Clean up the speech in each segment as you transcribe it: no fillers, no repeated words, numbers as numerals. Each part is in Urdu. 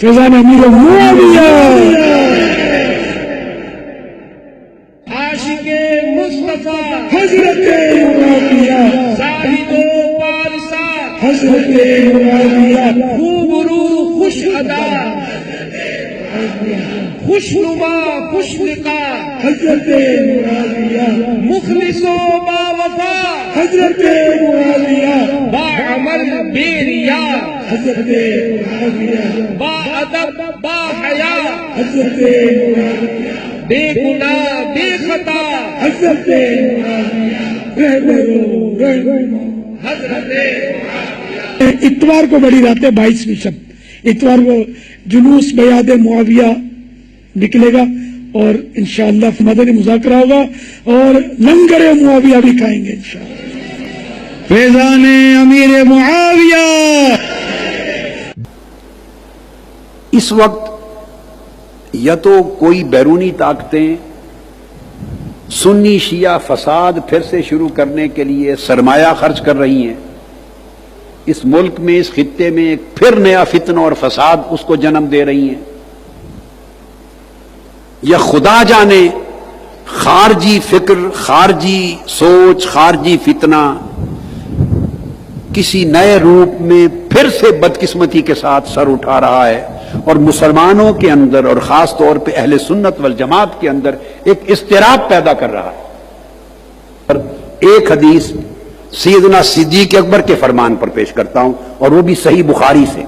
فیضان امیر معاویہ، عاشق مصطفیٰ حضرت معاویہ، زاہد و پارسا حضرت معاویہ، خوبرو خوش ادا خوش نما خوش لقا حضرت معاویہ، مخلص و باوفا حضرت معاویہ، با عمل بے ریا حضرت معاویہ، با ادب با حیا حضرت معاویہ، بے گناہ بے خطا حضرت حضرت اتوار کو بڑی رات ہے 22ویں شب، اتوار کو جلوس بیعت معاویہ نکلے گا اور انشاءاللہ مدنی مذاکرہ ہوگا اور لنگر معاویہ بھی کھائیں گے انشاءاللہ۔ فیضان امیر معاویہ۔ اس وقت یا تو کوئی بیرونی طاقتیں سنی شیعہ فساد پھر سے شروع کرنے کے لیے سرمایہ خرچ کر رہی ہیں، اس ملک میں اس خطے میں ایک پھر نیا فتنہ اور فساد اس کو جنم دے رہی ہیں، یا خدا جانے خارجی فکر، خارجی سوچ، خارجی فتنہ کسی نئے روپ میں پھر سے بدقسمتی کے ساتھ سر اٹھا رہا ہے اور مسلمانوں کے اندر اور خاص طور پہ اہل سنت والجماعت کے اندر ایک اضطراب پیدا کر رہا ہے۔ اور ایک حدیث سیدنا صدیق اکبر کے فرمان پر پیش کرتا ہوں، اور وہ بھی صحیح بخاری سے،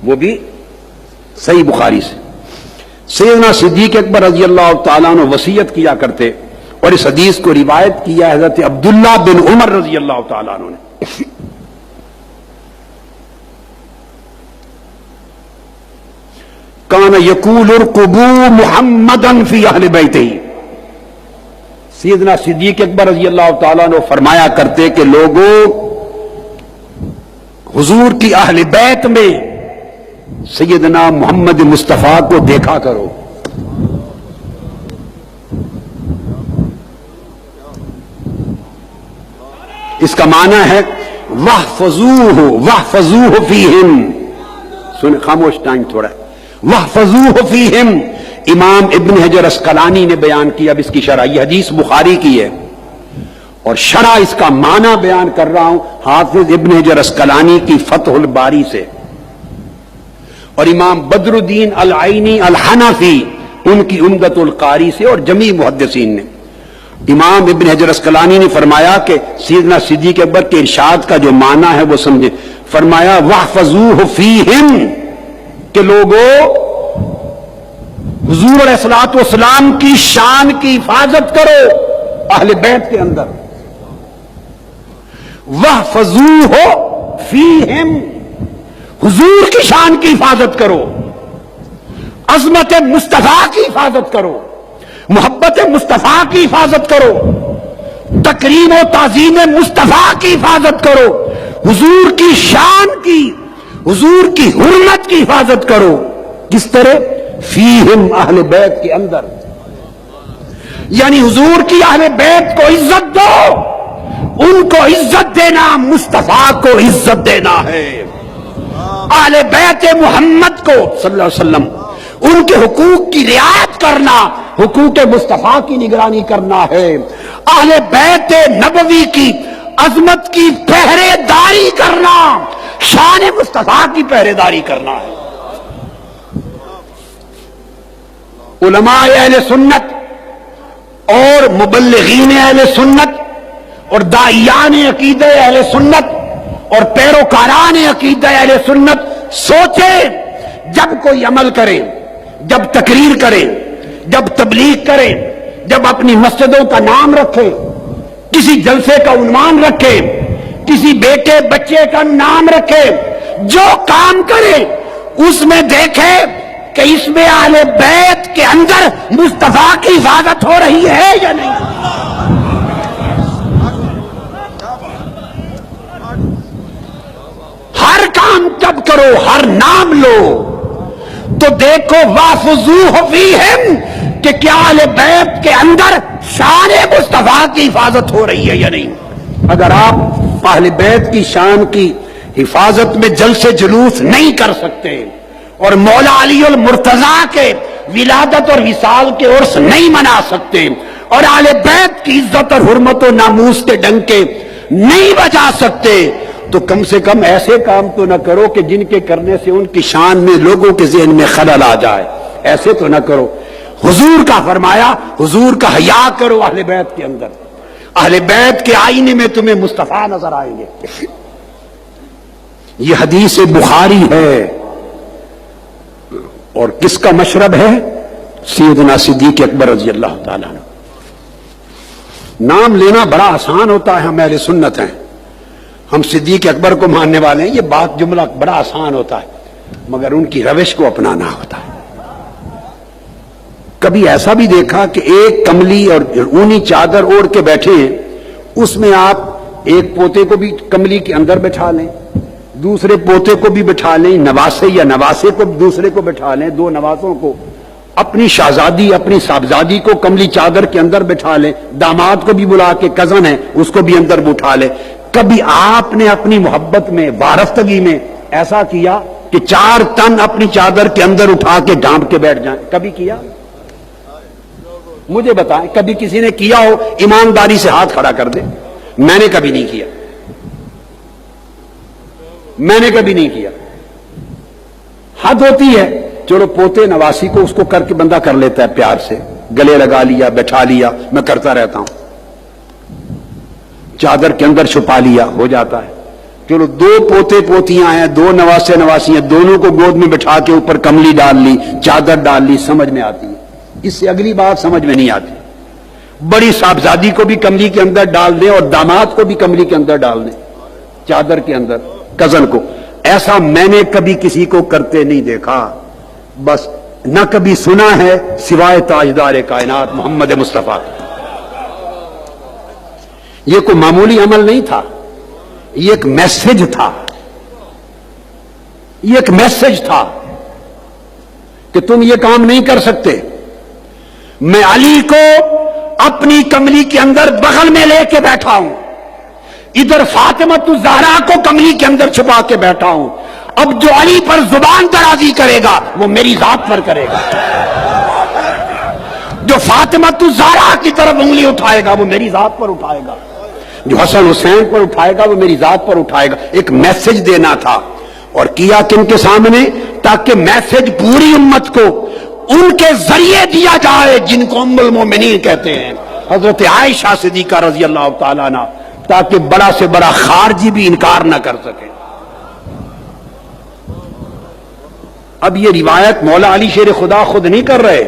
وہ بھی صحیح بخاری سے۔ سیدنا صدیق اکبر رضی اللہ تعالیٰ عنہ وصیت کیا کرتے، اور اس حدیث کو روایت کیا حضرت عبداللہ بن عمر رضی اللہ تعالیٰ عنہ نے۔ کان یقول ارقبوا محمدا فی اہل بیتہ، سیدنا صدیق اکبر رضی اللہ تعالیٰ نے فرمایا کرتے کہ لوگوں حضور کی اہل بیت میں سیدنا محمد مصطفیٰ کو دیکھا کرو۔ اس کا معنی ہے وَاحْفَظُوهُ وَاحْفَظُوهُ فِيهِمْ، سن خاموش ٹائم تھوڑا ہے، وَاحْفَظُوهُ فِيهِمْ۔ امام ابن حجر اسقلانی نے بیان کیا، اب اس کی شرح، یہ حدیث بخاری کی ہے اور شرح اس کا معنی بیان کر رہا ہوں حافظ ابن حجر اسقلانی کی فتح الباری سے، اور امام بدر الدین العینی الحنفی ان کی عمدۃ القاری سے، اور جمیع محدثین نے۔ امام ابن حجر اسقلانی نے فرمایا کہ سیدنا صدیق اکبر کے ارشاد کا جو معنی ہے وہ سمجھے، فرمایا وَاحْفَظُوهُ فِيهِمْ، کہ لوگوں حضور علیہ الصلوۃ والسلام کی شان کی حفاظت کرو اہل بیت کے اندر۔ وَاحْفَظُوهُ فِيهِمْ، حضور کی شان کی حفاظت کرو، عظمت مصطفیٰ کی حفاظت کرو، محبت مصطفیٰ کی حفاظت کرو، تکریم و تعظیم مصطفیٰ کی حفاظت کرو، حضور کی شان کی، حضور کی حرمت کی حفاظت کرو۔ کس طرح؟ فیہم، اہل بیت کے اندر، یعنی حضور کی اہل بیت کو عزت دو، ان کو عزت دینا مصطفیٰ کو عزت دینا ہے۔ اہل بیت محمد کو صلی اللہ علیہ وسلم ان کے حقوق کی رعایت کرنا، حقوق مصطفیٰ کی نگرانی کرنا ہے۔ اہل بیت نبوی کی عظمت کی پہرے داری کرنا، شان مصطفیٰ کی پہرے داری کرنا ہے۔ علماء اہل سنت اور مبلغین اہل سنت اور داعیان عقیدہ اہل سنت اور پیروکاران عقیدہ اہل سنت سوچیں، جب کوئی عمل کرے، جب تقریر کرے، جب تبلیغ کرے، جب اپنی مسجدوں کا نام رکھے، کسی جلسے کا عنوان رکھے، کسی بیٹے بچے کا نام رکھے، جو کام کرے اس میں دیکھے کہ اس میں اہل بیت کے اندر مصطفیٰ کی حفاظت ہو رہی ہے یا نہیں۔ ہر کام جب کرو، ہر نام لو تو دیکھو وَاحْفَظُوهُ فِيهِمْ، کہ کیا اہل بیت کے اندر شان مصطفیٰ کی حفاظت ہو رہی ہے یا نہیں۔ اگر آپ اہل بیت کی شان کی حفاظت میں جلسے جلوس نہیں کر سکتے، اور مولا علی المرتضیٰ کے ولادت اور وصال کے عرس نہیں منا سکتے اور اہل بیت کی عزت اور حرمت و ناموس کے ڈنکے نہیں بجا سکتے، تو کم سے کم ایسے کام تو نہ کرو کہ جن کے کرنے سے ان کی شان میں لوگوں کے ذہن میں خلل آ جائے، ایسے تو نہ کرو۔ حضور کا فرمایا، حضور کا حیا کرو اہل بیت کے اندر، اہل بیت کے آئینے میں تمہیں مصطفیٰ نظر آئیں گے۔ یہ حدیث بخاری ہے، اور کس کا مشرب ہے؟ سیدنا صدیق اکبر رضی اللہ تعالیٰ عنہ۔ نام لینا بڑا آسان ہوتا ہے، ہم اہل سنت ہیں، ہم صدیق اکبر کو ماننے والے ہیں، یہ بات جملہ بڑا آسان ہوتا ہے، مگر ان کی روش کو اپنانا ہوتا ہے۔ کبھی ایسا بھی دیکھا کہ ایک کملی اور اونی چادر اوڑھ کے بیٹھے ہیں، اس میں آپ ایک پوتے کو بھی کملی کے اندر بٹھا لیں، دوسرے پوتے کو بھی بٹھا لیں، نواسے یا نواسے کو دوسرے کو بٹھا لیں، دو نواسوں کو، اپنی شہزادی اپنی صاحبزادی کو کملی چادر کے اندر بٹھا لیں، داماد کو بھی بلا کے کزن ہے اس کو بھی اندر بٹھا لیں۔ کبھی آپ نے اپنی محبت میں وارفتگی میں ایسا کیا کہ 4 تن اپنی چادر کے اندر اٹھا کے ڈھانپ کے بیٹھ جائیں؟ کبھی کیا؟ مجھے بتائیں، کبھی کسی نے کیا ہو؟ ایمانداری سے ہاتھ کھڑا کر دے۔ میں نے کبھی نہیں کیا، میں نے کبھی نہیں کیا۔ حد ہوتی ہے، چلو پوتے نواسی کو اس کو کر کے بندہ کر لیتا ہے پیار سے، گلے لگا لیا، بٹھا لیا، میں کرتا رہتا ہوں، چادر کے اندر چھپا لیا، ہو جاتا ہے۔ چلو 2 پوتے پوتیاں ہیں، 2 نواسے نواسی ہیں، دونوں کو گود میں بٹھا کے اوپر کملی ڈال لی، چادر ڈال لی، سمجھ میں آتی ہے۔ اس سے اگلی بات سمجھ میں نہیں آتی، بڑی صاحبزادی کو بھی کملی کے اندر ڈال دیں اور داماد کو بھی کملی کے اندر ڈال دیں، چادر کے اندر، کزن کو۔ ایسا میں نے کبھی کسی کو کرتے نہیں دیکھا، بس نہ کبھی سنا ہے سوائے تاجدار کائنات محمد مصطفیٰ۔ یہ کوئی معمولی عمل نہیں تھا، یہ ایک میسج تھا، یہ ایک میسج تھا کہ تم یہ کام نہیں کر سکتے۔ میں علی کو اپنی کملی کے اندر بغل میں لے کے بیٹھا ہوں، ادھر فاطمۃ الزہرا کو کملی کے اندر چھپا کے بیٹھا ہوں، اب جو علی پر زبان درازی کرے گا وہ میری ذات پر کرے گا، جو فاطمۃ الزہرا کی طرف انگلی اٹھائے گا وہ میری ذات پر اٹھائے گا، جو حسن حسین پر اٹھائے گا وہ میری ذات پر اٹھائے گا۔ ایک میسج دینا تھا، اور کیا کن کے سامنے؟ تاکہ میسج پوری امت کو ان کے ذریعے دیا جائے جن کو ام المومنین کہتے ہیں، حضرت عائشہ صدیقہ رضی اللہ تعالیٰ عنہ، تاکہ بڑا سے بڑا خارجی بھی انکار نہ کر سکے۔ اب یہ روایت مولا علی شیر خدا خود نہیں کر رہے،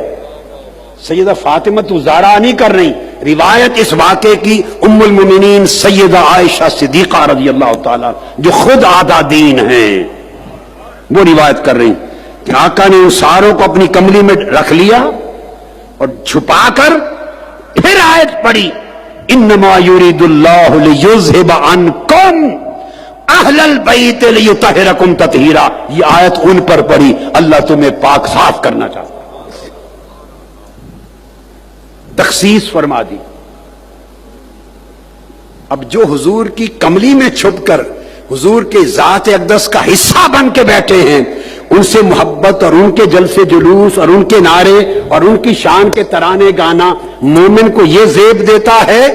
سیدہ فاطمۃ الزہرا نہیں کر رہی، روایت اس واقعے کی ام المومنین سیدہ عائشہ صدیقہ رضی اللہ تعالیٰ جو خود آدھا دین ہیں وہ روایت کر رہی کہ آقا نے ان ساروں کو اپنی کملی میں رکھ لیا اور چھپا کر پھر آیت پڑھی، انما یرید اللہ لیذھب عنکم اہل البیت لیطہرکم تطہیرا۔ یہ آیت ان پر پڑھی، اللہ تمہیں پاک صاف کرنا چاہتا، تخصیص فرما دی۔ اب جو حضور کی کملی میں چھپ کر حضور کے ذات اقدس کا حصہ بن کے بیٹھے ہیں، ان سے محبت اور ان کے جلسے جلوس اور ان کے نعرے اور ان کی شان کے ترانے گانا مومن کو یہ زیب دیتا ہے،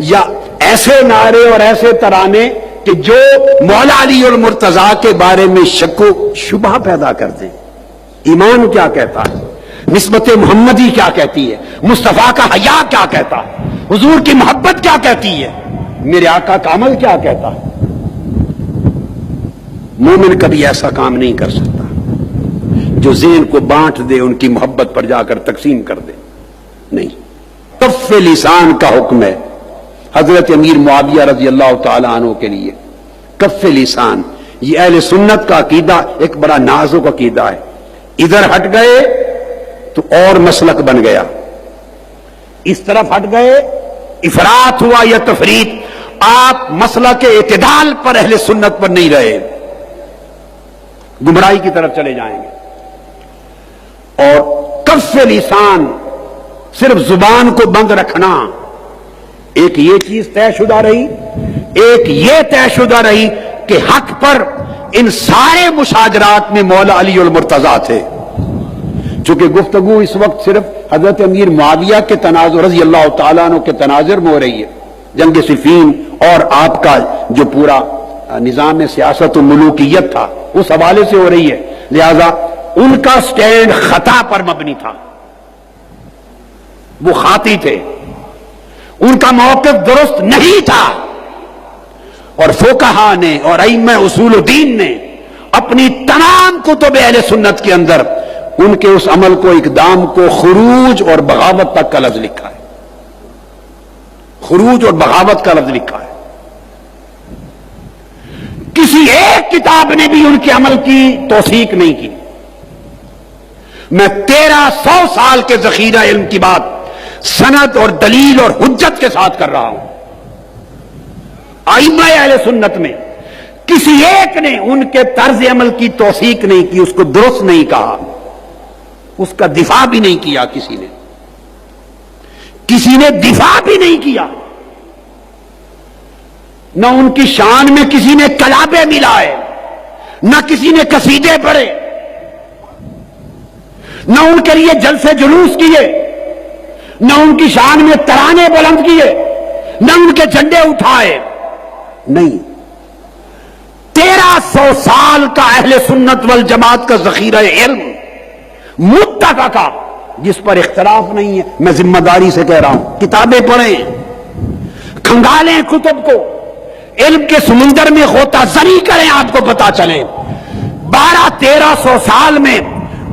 یا ایسے نعرے اور ایسے ترانے کہ جو مولا علی المرتضیٰ کے بارے میں شک و شبہ پیدا کر دیں؟ ایمان کیا کہتا ہے، نسبت محمدی کیا کہتی ہے، مصطفیٰ کا حیا کیا کہتا ہے، حضور کی محبت کیا کہتی ہے، میرے آقا کا عمل کیا کہتا ہے؟ مومن کبھی ایسا کام نہیں کر سکتا جو ذہن کو بانٹ دے، ان کی محبت پر جا کر تقسیم کر دے، نہیں۔ کف لسان کا حکم ہے حضرت امیر معاویہ رضی اللہ تعالی عنہ کے لیے، کف لسان۔ یہ اہل سنت کا عقیدہ ایک بڑا نازک عقیدہ ہے، ادھر ہٹ گئے تو اور مسلک بن گیا، اس طرف ہٹ گئے افراط ہوا یا تفریط، آپ مسلک اعتدال پر اہل سنت پر نہیں رہے، گمراہی کی طرف چلے جائیں گے۔ اور کف لسان، صرف زبان کو بند رکھنا، ایک یہ چیز طے شدہ رہی، ایک یہ طے شدہ رہی کہ حق پر ان سارے مشاجرات میں مولا علی المرتضیٰ تھے. چونکہ گفتگو اس وقت صرف حضرت امیر معاویہ کے تناظر رضی اللہ تعالیٰ عنہ کے تناظر میں ہو رہی ہے، جنگ صفین اور آپ کا جو پورا نظام سیاست و ملوکیت تھا اس حوالے سے ہو رہی ہے، لہذا ان کا سٹینڈ خطا پر مبنی تھا، وہ خاطی تھے، ان کا موقف درست نہیں تھا. اور فقہا نے اور ائمہ اصول الدین نے اپنی تمام کتب اہل سنت کے اندر ان کے اس عمل کو، اقدام کو خروج اور بغاوت تک کا لفظ لکھا ہے. خروج اور بغاوت کا لفظ لکھا ہے. کسی ایک کتاب نے بھی ان کے عمل کی توثیق نہیں کی. میں 1300 سال کے ذخیرہ علم کی بات سند اور دلیل اور حجت کے ساتھ کر رہا ہوں. ائمہ اہل سنت میں کسی ایک نے ان کے طرز عمل کی توثیق نہیں کی، اس کو درست نہیں کہا، اس کا دفاع بھی نہیں کیا. کسی نے دفاع بھی نہیں کیا. نہ ان کی شان میں کسی نے کلابے ملائے، نہ کسی نے قصیدے پڑھے، نہ ان کے لیے جلسے جلوس کیے، نہ ان کی شان میں ترانے بلند کیے، نہ ان کے جھنڈے اٹھائے. نہیں، 1300 سال کا اہل سنت والجماعت کا ذخیرہ علم متفقہ، جس پر اختلاف نہیں ہے. میں ذمہ داری سے کہہ رہا ہوں، کتابیں پڑھیں، کھنگالیں کتب کو، علم کے سمندر میں غوطہ زنی کریں، آپ کو پتا چلے 1200-1300 سال میں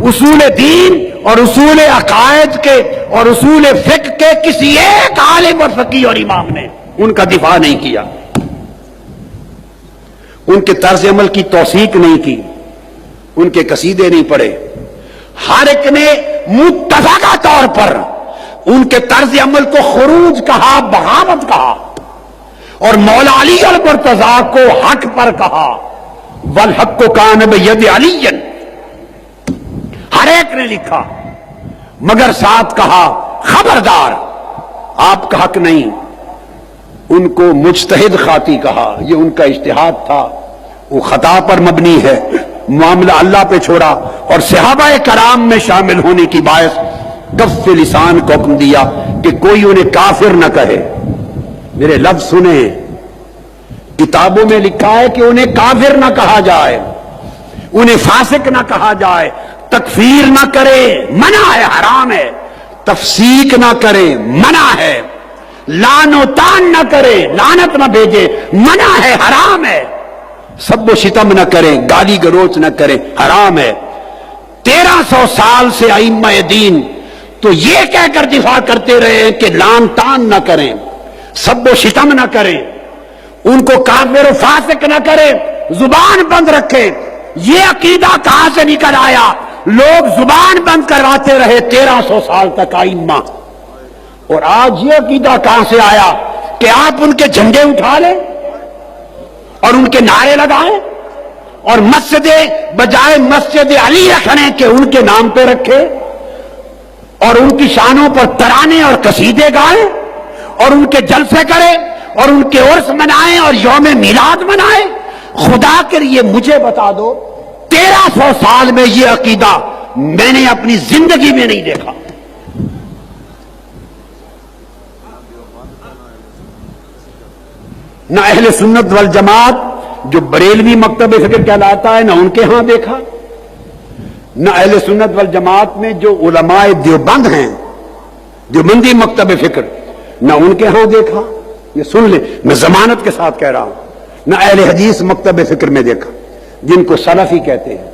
اصول دین اور اصول عقائد کے اور اصول فقہ کے کسی ایک عالم اور فقیہ اور امام نے ان کا دفاع نہیں کیا، ان کے طرز عمل کی توثیق نہیں کی، ان کے قصیدے نہیں پڑھے. ہر ایک نے متفقہ طور پر ان کے طرز عمل کو خروج کہا، بغاوت کہا، اور مولا علی المرتضیٰ کو حق پر کہا. والحق کان بید علی، ہر ایک نے لکھا، مگر ساتھ کہا خبردار آپ کا حق نہیں. ان کو مجتہد خاطی کہا، یہ ان کا اجتہاد تھا، وہ خطا پر مبنی ہے، معاملہ اللہ پہ چھوڑا. اور صحابہ کرام میں شامل ہونے کی باعث کف لسان کو حکم دیا کہ کوئی انہیں کافر نہ کہے. میرے لفظ سنیں، کتابوں میں لکھا ہے کہ انہیں کافر نہ کہا جائے، انہیں فاسق نہ کہا جائے، تکفیر نہ کرے، منع ہے، حرام ہے. تفسیق نہ کرے، منع ہے. لعن و تان نہ کرے، لعنت نہ بھیجے، منع ہے، حرام ہے. سب و شتم نہ کریں، گالی گلوچ نہ کریں، حرام ہے. 1300 سال سے ائمہ دین تو یہ کہہ کر دفاع کرتے رہے کہ لعن تان نہ کریں، سب و شتم نہ کریں، ان کو کافر و فاسق نہ کریں، زبان بند رکھیں. یہ عقیدہ کہاں سے نکل آیا؟ لوگ زبان بند کرواتے رہے 1300 سال تک ائمہ. اور آج یہ عقیدہ کہاں سے آیا کہ آپ ان کے جھنڈے اٹھا لیں اور ان کے نعرے لگائیں اور مسجد بجائے مسجد علی رکھنے کے ان کے نام پہ رکھے اور ان کی شانوں پر ترانے اور قصیدے گائیں اور ان کے جلسے کریں اور ان کے عرس منائیں اور یوم میلاد منائیں. خدا کے لیے مجھے بتا دو، 1300 سال میں یہ عقیدہ میں نے اپنی زندگی میں نہیں دیکھا. نہ اہل سنت والجماعت جو بریلوی مکتب فکر کہلاتا ہے، نہ ان کے ہاں دیکھا، نہ اہل سنت والجماعت میں جو علماء دیوبند ہیں، دیوبندی مکتب فکر، نہ ان کے ہاں دیکھا. یہ سن لیں، میں ضمانت کے ساتھ کہہ رہا ہوں. نہ اہل حدیث مکتب فکر میں دیکھا جن کو سلفی کہتے ہیں،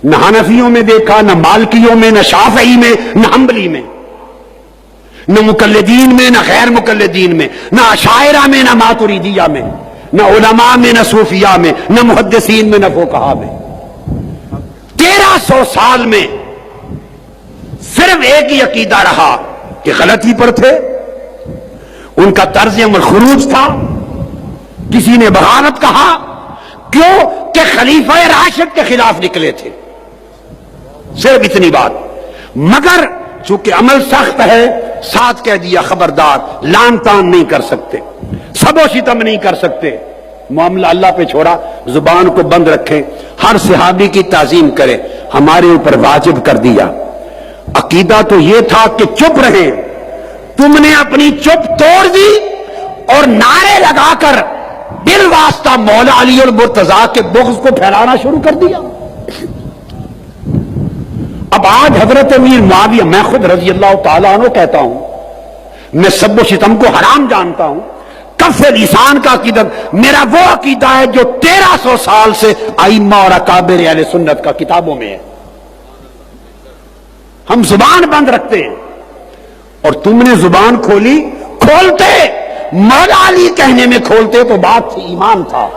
نہ حنفیوں میں دیکھا، نہ مالکیوں میں، نہ شافعی میں، نہ حنبلی میں، نہ مقلدین میں، نہ غیر مقلدین میں، نہ اشاعرہ میں، نہ ماتریدیہ میں، نہ علماء میں، نہ صوفیاء میں، نہ محدثین میں، نہ فقہاء میں. 1300 سال میں صرف ایک ہی عقیدہ رہا کہ غلطی پر تھے. ان کا طرز عمل خروج تھا. کسی نے بغاوت کہا، کیوں کہ خلیفہ راشد کے خلاف نکلے تھے، صرف اتنی بات. مگر چونکہ عمل سخت ہے، ساتھ کہہ دیا خبردار، لعن تان نہیں کر سکتے، سب و شتم نہیں کر سکتے. معاملہ اللہ پہ چھوڑا، زبان کو بند رکھیں، ہر صحابی کی تعظیم کریں، ہمارے اوپر واجب کر دیا۔ عقیدہ تو یہ تھا کہ چپ رہیں، تم نے اپنی چپ توڑ دی اور نعرے لگا کر بالواسطہ مولا علی المرتضیٰ کے بغض کو پھیلانا شروع کر دیا۔ اب آج حضرت امیر معاویہ، میں خود رضی اللہ تعالیٰ عنہ کہتا ہوں، میں سب و شتم کو حرام جانتا ہوں، کف لسان کا عقیدہ میرا وہ عقیدہ ہے جو 1300 سال سے ائمہ اور اکابر اہل سنت کا کتابوں میں ہے۔ ہم زبان بند رکھتے ہیں اور تم نے زبان کھولی، کھولتے مولا علی کہنے میں کھولتے تو بات تھی، ایمان تھا۔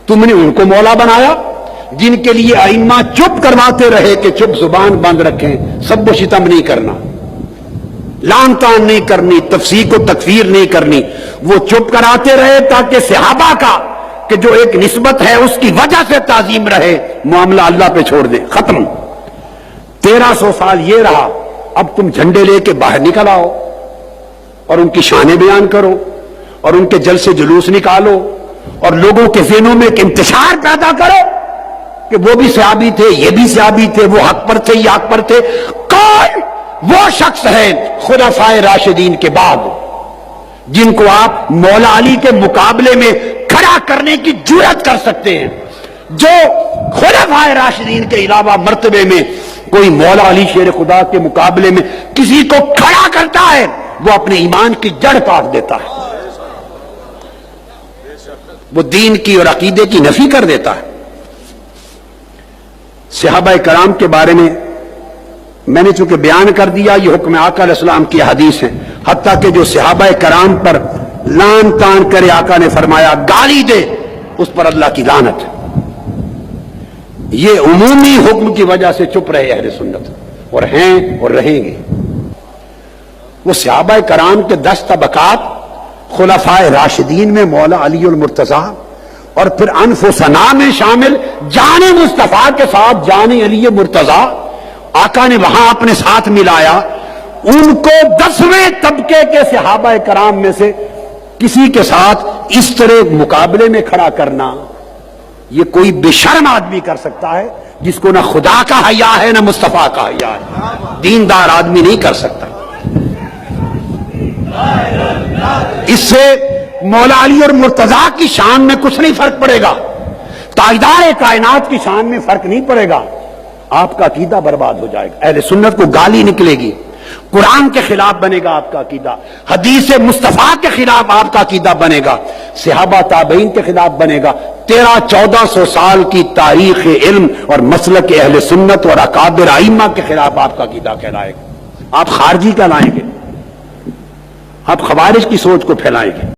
تم نے ان کو مولا بنایا جن کے لیے ائمہ چپ کرواتے رہے کہ چپ، زبان بند رکھیں، سب و شتم نہیں کرنا، لان تان نہیں کرنی، تفسیق و تکفیر نہیں کرنی، وہ چپ کراتے رہے تاکہ صحابہ کا کہ جو ایک نسبت ہے اس کی وجہ سے تعظیم رہے، معاملہ اللہ پہ چھوڑ دیں، ختم۔ 1300 سال یہ رہا، اب تم جھنڈے لے کے باہر نکل آؤ اور ان کی شانیں بیان کرو اور ان کے جلسے جلوس نکالو اور لوگوں کے ذہنوں میں ایک انتشار پیدا کرو کہ وہ بھی صحابی تھے، یہ بھی صحابی تھے، وہ حق پر تھے، یہ حق پر تھے۔ کون وہ شخص ہے خلفائے راشدین کے بعد جن کو آپ مولا علی کے مقابلے میں کھڑا کرنے کی جرات کر سکتے ہیں؟ جو خلفائے راشدین کے علاوہ مرتبے میں کوئی مولا علی شیر خدا کے مقابلے میں کسی کو کھڑا کرتا ہے وہ اپنے ایمان کی جڑ کاٹ دیتا ہے، وہ دین کی اور عقیدے کی نفی کر دیتا ہے۔ صحابہ کرام کے بارے میں نے چونکہ بیان کر دیا، یہ حکم آقا علیہ السلام کی حدیث ہے، حتیٰ کہ جو صحابہ کرام پر لان تان کرے، آقا نے فرمایا گالی دے، اس پر اللہ کی لعنت ہے۔ یہ عمومی حکم کی وجہ سے چپ رہے اہل سنت، اور ہیں اور رہیں گے۔ وہ صحابہ کرام کے 10 طبقات، خلفائے راشدین میں مولا علی المرتضیٰ، اور پھر انف و ثنا میں شامل جان مصطفیٰ کے ساتھ جان علی مرتضیٰ، آقا نے وہاں اپنے ساتھ ملایا۔ ان کو 10ویں طبقے کے صحابہ کرام میں سے کسی کے ساتھ اس طرح مقابلے میں کھڑا کرنا، یہ کوئی بے شرم آدمی کر سکتا ہے جس کو نہ خدا کا حیا ہے نہ مصطفیٰ کا حیا ہے، دیندار آدمی نہیں کر سکتا۔ اس سے مولا علی اور مرتضیٰ کی شان میں کچھ نہیں فرق پڑے گا، تاجدار کائنات کی شان میں فرق نہیں پڑے گا، آپ کا عقیدہ برباد ہو جائے گا۔ اہل سنت کو گالی نکلے گی، قرآن کے خلاف بنے گا آپ کا عقیدہ، حدیث مصطفیٰ کے خلاف آپ کا عقیدہ بنے گا، صحابہ تابعین کے خلاف بنے گا۔ 1300-1400 سال کی تاریخ علم اور مسلک اہل سنت اور اکابر ائمہ کے خلاف آپ کا عقیدہ کہلائے گا۔ آپ خارجی کہلائیں گے، آپ خوارج کی سوچ کو پھیلائیں گے۔